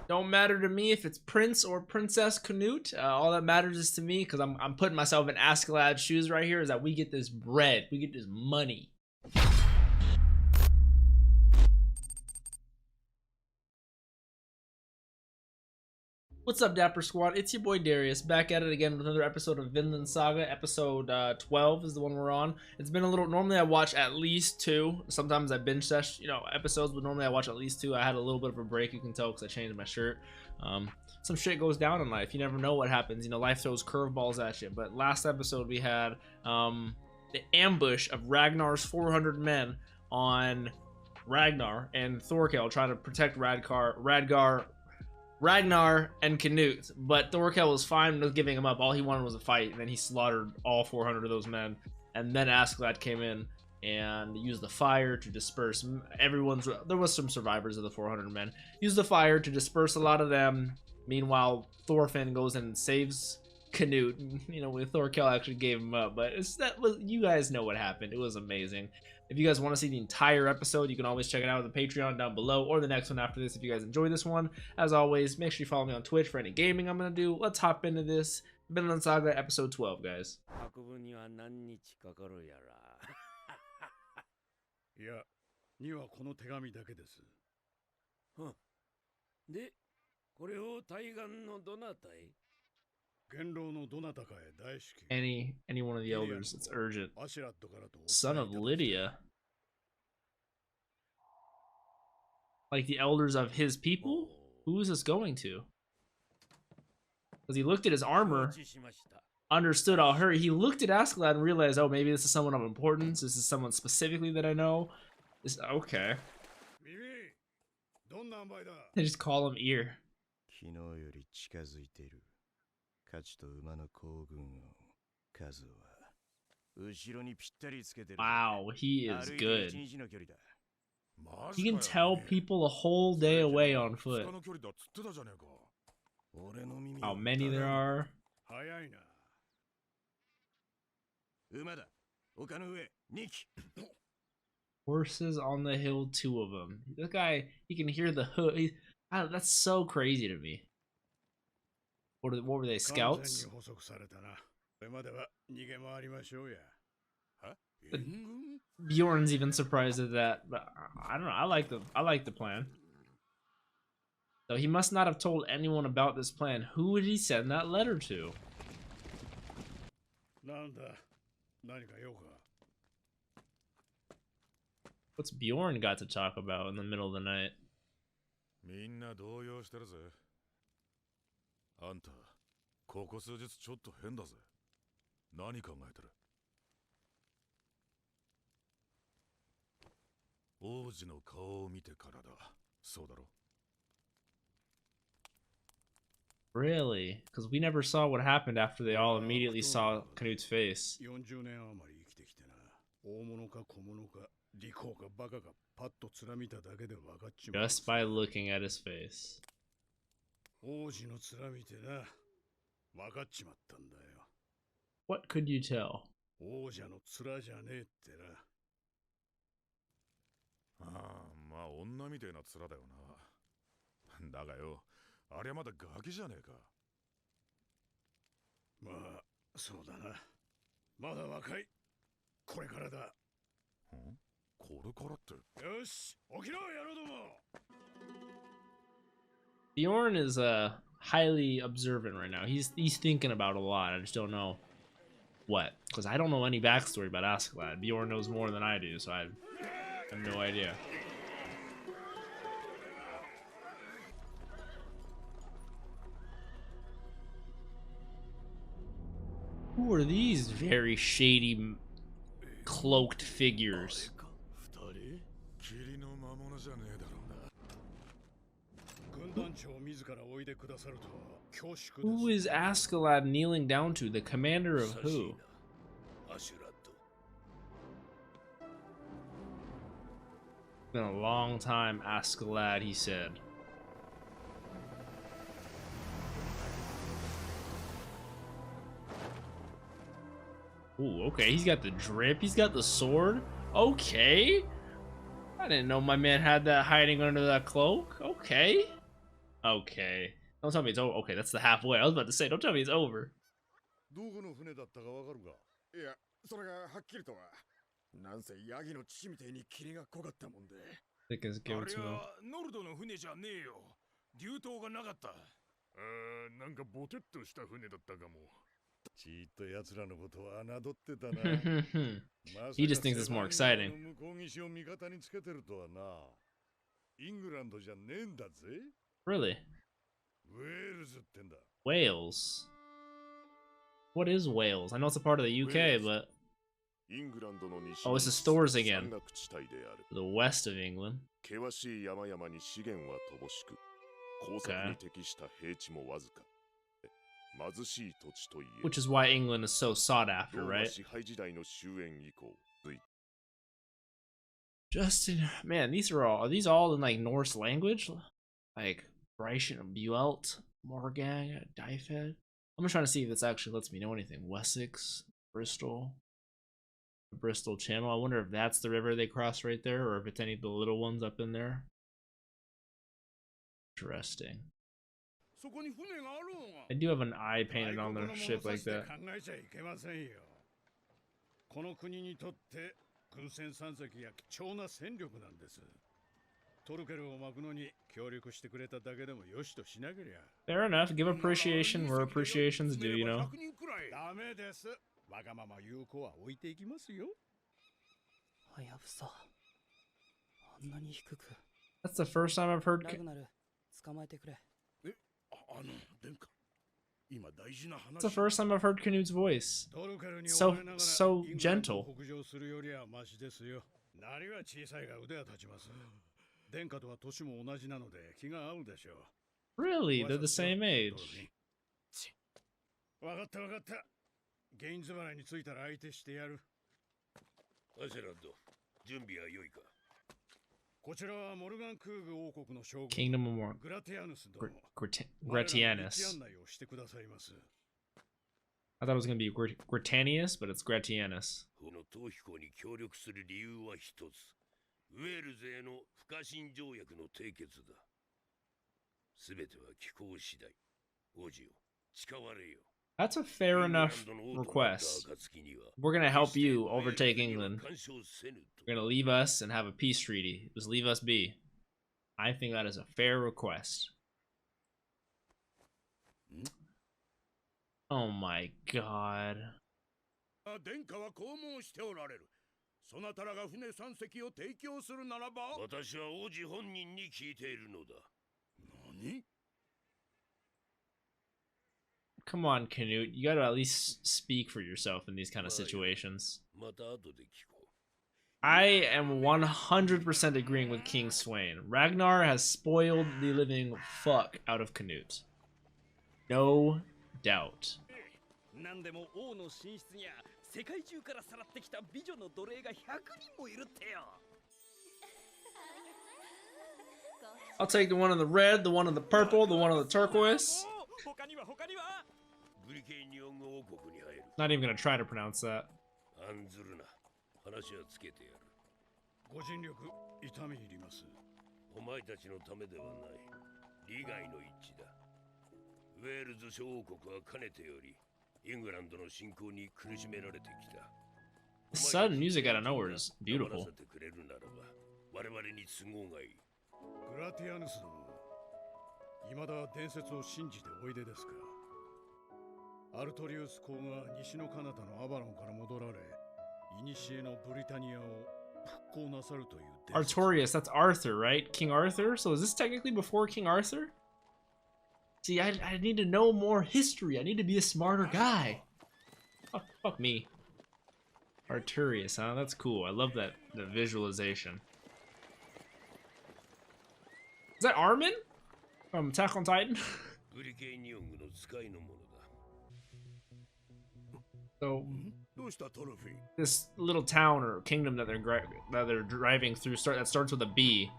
Don't matter to me if it's Prince or Princess Canute. All that matters is to me, because I'm putting myself in Askeladd's shoes right here, is that we get this bread. We get this money. What's up, Dapper Squad? It's your boy Darius, back at it again with another episode of Vinland Saga. Episode 12 is the one we're on. It's been a little, normally I watch at least 2. Sometimes I binge sesh, episodes, but normally I watch at least 2. I had a little bit of a break, you can tell, because I changed my shirt. Some shit goes down in life. You never know what happens. Life throws curveballs at you. But last episode we had the ambush of Ragnar's 400 men on Ragnar and Thorkel trying to protect Ragnar and Canute, but Thorkel was fine with giving him up. All he wanted was a fight, and then he slaughtered all 400 of those men. And then Askeladd came in and used the fire to disperse everyone's. There was some survivors of the 400 men. Used the fire to disperse a lot of them. Meanwhile, Thorfinn goes and saves Canute. Thorkel actually gave him up, but you guys know what happened. It was amazing. If you guys want to see the entire episode, you can always check it out with the Patreon down below, or the next one after this if you guys enjoy this one. As always, make sure you follow me on Twitch for any gaming I'm going to do. Let's hop into this. Vinland Saga episode 12, guys. Any one of the elders. It's urgent. Son of Lydia. Like the elders of his people? Who is this going to? Because he looked at his armor, understood all her. He looked at Askeladd and realized, oh, maybe this is someone of importance. This is someone specifically that I know. Okay. They just call him Ear. Wow, he is good. He can tell people a whole day away on foot. How many there are. Horses on the hill, 2 of them. This guy, he can hear the hood. That's so crazy to me. What were they, scouts? Bjorn's even surprised at that, but I don't know. I like the plan. So he must not have told anyone about this plan. Who would he send that letter to? What's Bjorn got to talk about in the middle of the night? Really? Because we never saw what happened after they all immediately saw Canute's face. Just by looking at his face. What could you tell? Bjorn is highly observant right now. He's thinking about a lot. I just don't know what, because I don't know any backstory about Askeladd. Bjorn knows more than I do, so I have no idea. Who are these very shady, cloaked figures? Who is Askeladd kneeling down to? The commander of who? Been a long time, Askeladd, he said. Ooh, okay, he's got the drip, he's got the sword. Okay. I didn't know my man had that hiding under that cloak. Okay. Okay. Don't tell me it's over. Okay, that's the halfway. I was about to say, don't tell me it's over. どこの船だったかわかるか？いや、それがはっきりとは。なんせヤギの父みたいに霧が濃かったもんで。They can give it to him. ノルドの船じゃねえよ。流灯がなかった。なんかボテッとした船だったかも。ちっと奴らのことは侮ってたな。He just thinks it's more exciting. 向こう岸を味方につけてるとはな。イングランドじゃねえんだぜ。Really? ウェールズってんだ。Wales. What is Wales? I know it's a part of the UK, but oh, it's the stores again. The west of England. Okay. Which is why England is so sought after, right? Justin, man, are these all in like Norse language? Like Bryson, Buelt, Morgang, Dyfed? I'm just trying to see if this actually lets me know anything. Wessex, Bristol, Bristol Channel. I wonder if that's the river they cross right there, or if it's any of the little ones up in there. Interesting. I do have an eye painted on their ship like that. Fair enough. Give appreciation where appreciation's due, you know. That's the first time I've heard. It's the first time I've heard Canut's voice. So gentle. Really? They're the same age. Kingdom of Gratianus. I thought it was going to be Gratanius, but it's Gratianus. ウェールズへの不可侵条約の締結だ。すべては気候次第。王子よ、誓われよ。That's a fair enough request. We're going to help you overtake England. You're going to leave us and have a peace treaty. Just leave us be. I think that is a fair request. Oh my god. そなたらが船3隻を提供するならば私は王子本人に聞いているのだ。何? Come on, Canute. You gotta at least speak for yourself in these kind of situations. I am 100% agreeing with King Swain. Ragnar has spoiled the living fuck out of Canute. No doubt. I'll take the one in the red, the one in the purple, the one in the turquoise. Not even gonna try to pronounce that. The sudden music out of nowhere is beautiful. Artorius, that's Arthur, right? King Arthur? So is this technically before King Arthur? See, I need to know more history. I need to be a smarter guy. Fuck me. Artorius, huh? That's cool. I love that the visualization. Is that Armin? From Attack on Titan? So, this little town or kingdom that they're driving through that starts with a B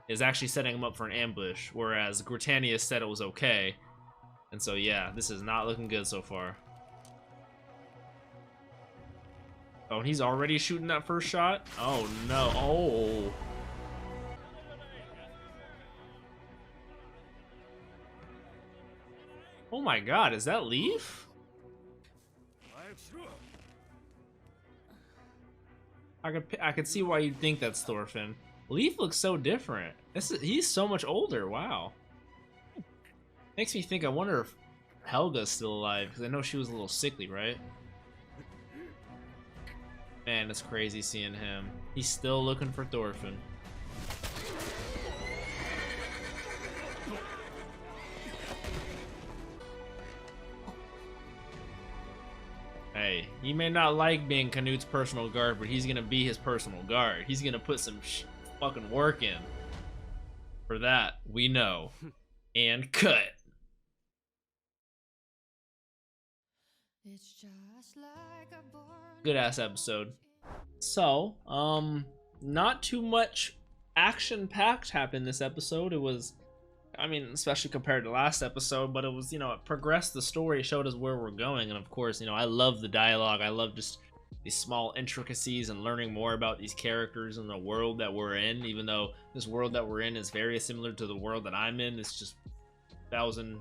is actually setting them up for an ambush, whereas Gritanius said it was okay. And so yeah, this is not looking good so far. Oh, and he's already shooting that first shot? Oh no. Oh. Oh my god, is that Leaf? I could see why you'd think that's Thorfinn. Leaf looks so different. He's so much older. Wow. Makes me think. I wonder if Helga's still alive because I know she was a little sickly, right? Man, it's crazy seeing him. He's still looking for Thorfinn. Hey, he may not like being Canute's personal guard, but he's gonna be his personal guard. He's gonna put some fucking work in. For that, we know. And cut. Good ass episode. So, not too much action-packed happened this episode. It was, I mean, especially compared to last episode, but it was, it progressed the story, showed us where we're going, and of course, I love the dialogue. I love just these small intricacies and learning more about these characters and the world that we're in, even though this world that we're in is very similar to the world that I'm in. It's just 10,000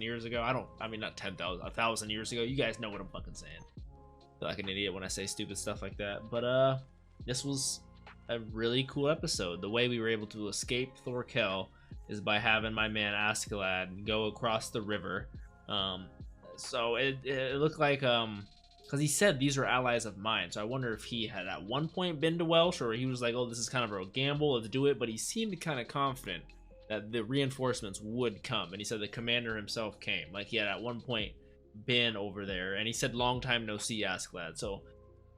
years ago. Not 10,000, 1,000 years ago. You guys know what I'm fucking saying. I feel like an idiot when I say stupid stuff like that. But, this was a really cool episode. The way we were able to escape Thorkel is by having my man Askeladd go across the river. So it looked like, because he said these are allies of mine, so I wonder if he had at one point been to Welsh, or he was like, oh, this is kind of a gamble, let's do it, but he seemed kind of confident that the reinforcements would come, and he said the commander himself came, like he had at one point been over there, and he said long time no see Askeladd, so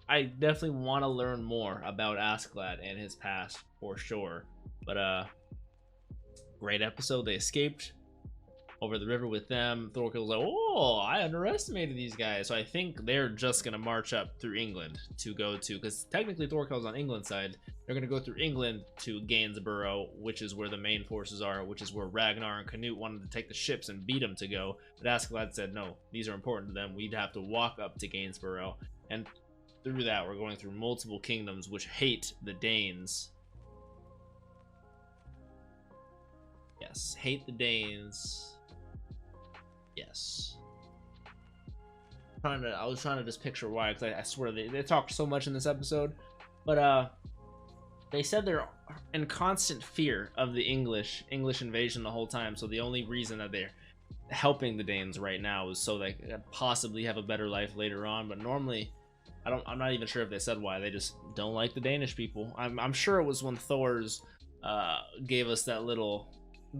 I definitely want to learn more about Askeladd and his past for sure. But great episode. They escaped over the river with them. Thorkel was like, oh, I underestimated these guys. So I think they're just going to march up through England to go to, because technically Thorkel's on England's side. They're going to go through England to Gainsborough, which is where the main forces are, which is where Ragnar and Canute wanted to take the ships and beat them to go. But Askeladd said, no, these are important to them. We'd have to walk up to Gainsborough. And through that, we're going through multiple kingdoms which hate the Danes. Yes, hate the Danes. Yes. I was trying to just picture why, because I swear they talked so much in this episode. But they said they're in constant fear of the English invasion the whole time. So the only reason that they're helping the Danes right now is so they could possibly have a better life later on. But normally, I'm not even sure if they said why. They just don't like the Danish people. I'm sure it was when Thor's gave us that little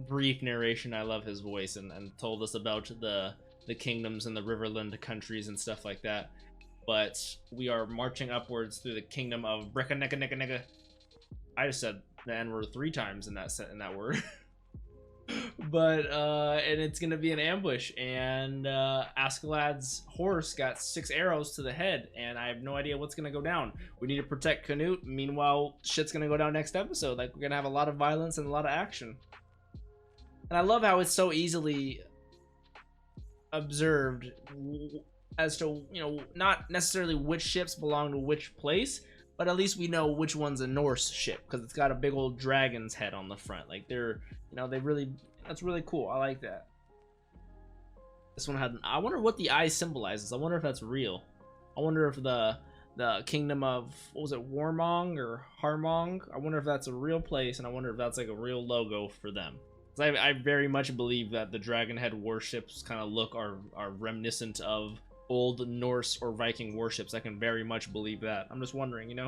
brief narration. I love his voice, and told us about the kingdoms and the Riverland countries and stuff like that. But we are marching upwards through the kingdom of Brecka. I just said the N-word 3 times in that word. But and it's gonna be an ambush, and Askeladd's horse got 6 arrows to the head, and I have no idea what's gonna go down. We need to protect Canute. Meanwhile, shit's gonna go down next episode. Like, we're gonna have a lot of violence and a lot of action. And I love how it's so easily observed as to, not necessarily which ships belong to which place, but at least we know which one's a Norse ship, because it's got a big old dragon's head on the front. Like, that's really cool. I like that. This one had, I wonder what the eye symbolizes. I wonder if that's real. I wonder if the kingdom of, what was it, Warmong or Harmong? I wonder if that's a real place, and I wonder if that's like a real logo for them. I very much believe that the Dragonhead warships kind of are reminiscent of old Norse or Viking warships. I can very much believe that. I'm just wondering,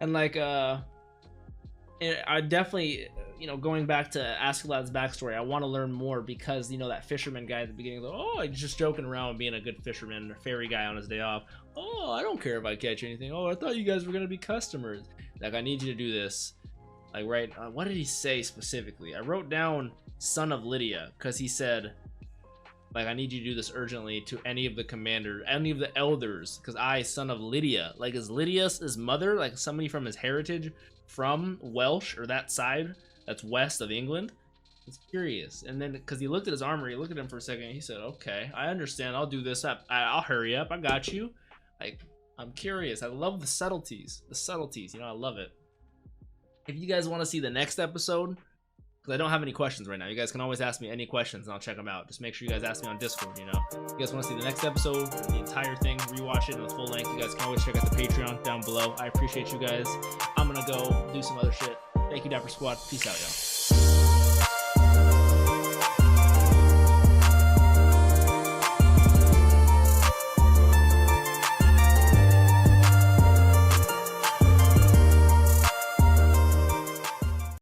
And like, I definitely, going back to Askeladd's backstory, I want to learn more because, that fisherman guy at the beginning, like, oh, he's just joking around being a good fisherman, a fairy guy on his day off. Oh, I don't care if I catch anything. Oh, I thought you guys were going to be customers. Like, I need you to do this. Like, right, what did he say specifically? I wrote down son of Lydia, because he said, like, I need you to do this urgently to any of the elders, because I, son of Lydia. Like, is Lydia his mother? Like, somebody from his heritage from Welsh, or that side that's west of England? It's curious. And then, because he looked at his armor, he looked at him for a second, and he said, okay, I understand, I'll do this up. I'll hurry up, I got you. Like, I'm curious. I love the subtleties. I love it. If you guys want to see the next episode, because I don't have any questions right now. You guys can always ask me any questions and I'll check them out. Just make sure you guys ask me on Discord, you know. If you guys want to see the next episode, the entire thing, rewatch it in the full length, you guys can always check out the Patreon down below. I appreciate you guys. I'm gonna go do some other shit. Thank you, Dapper Squad. Peace out, y'all.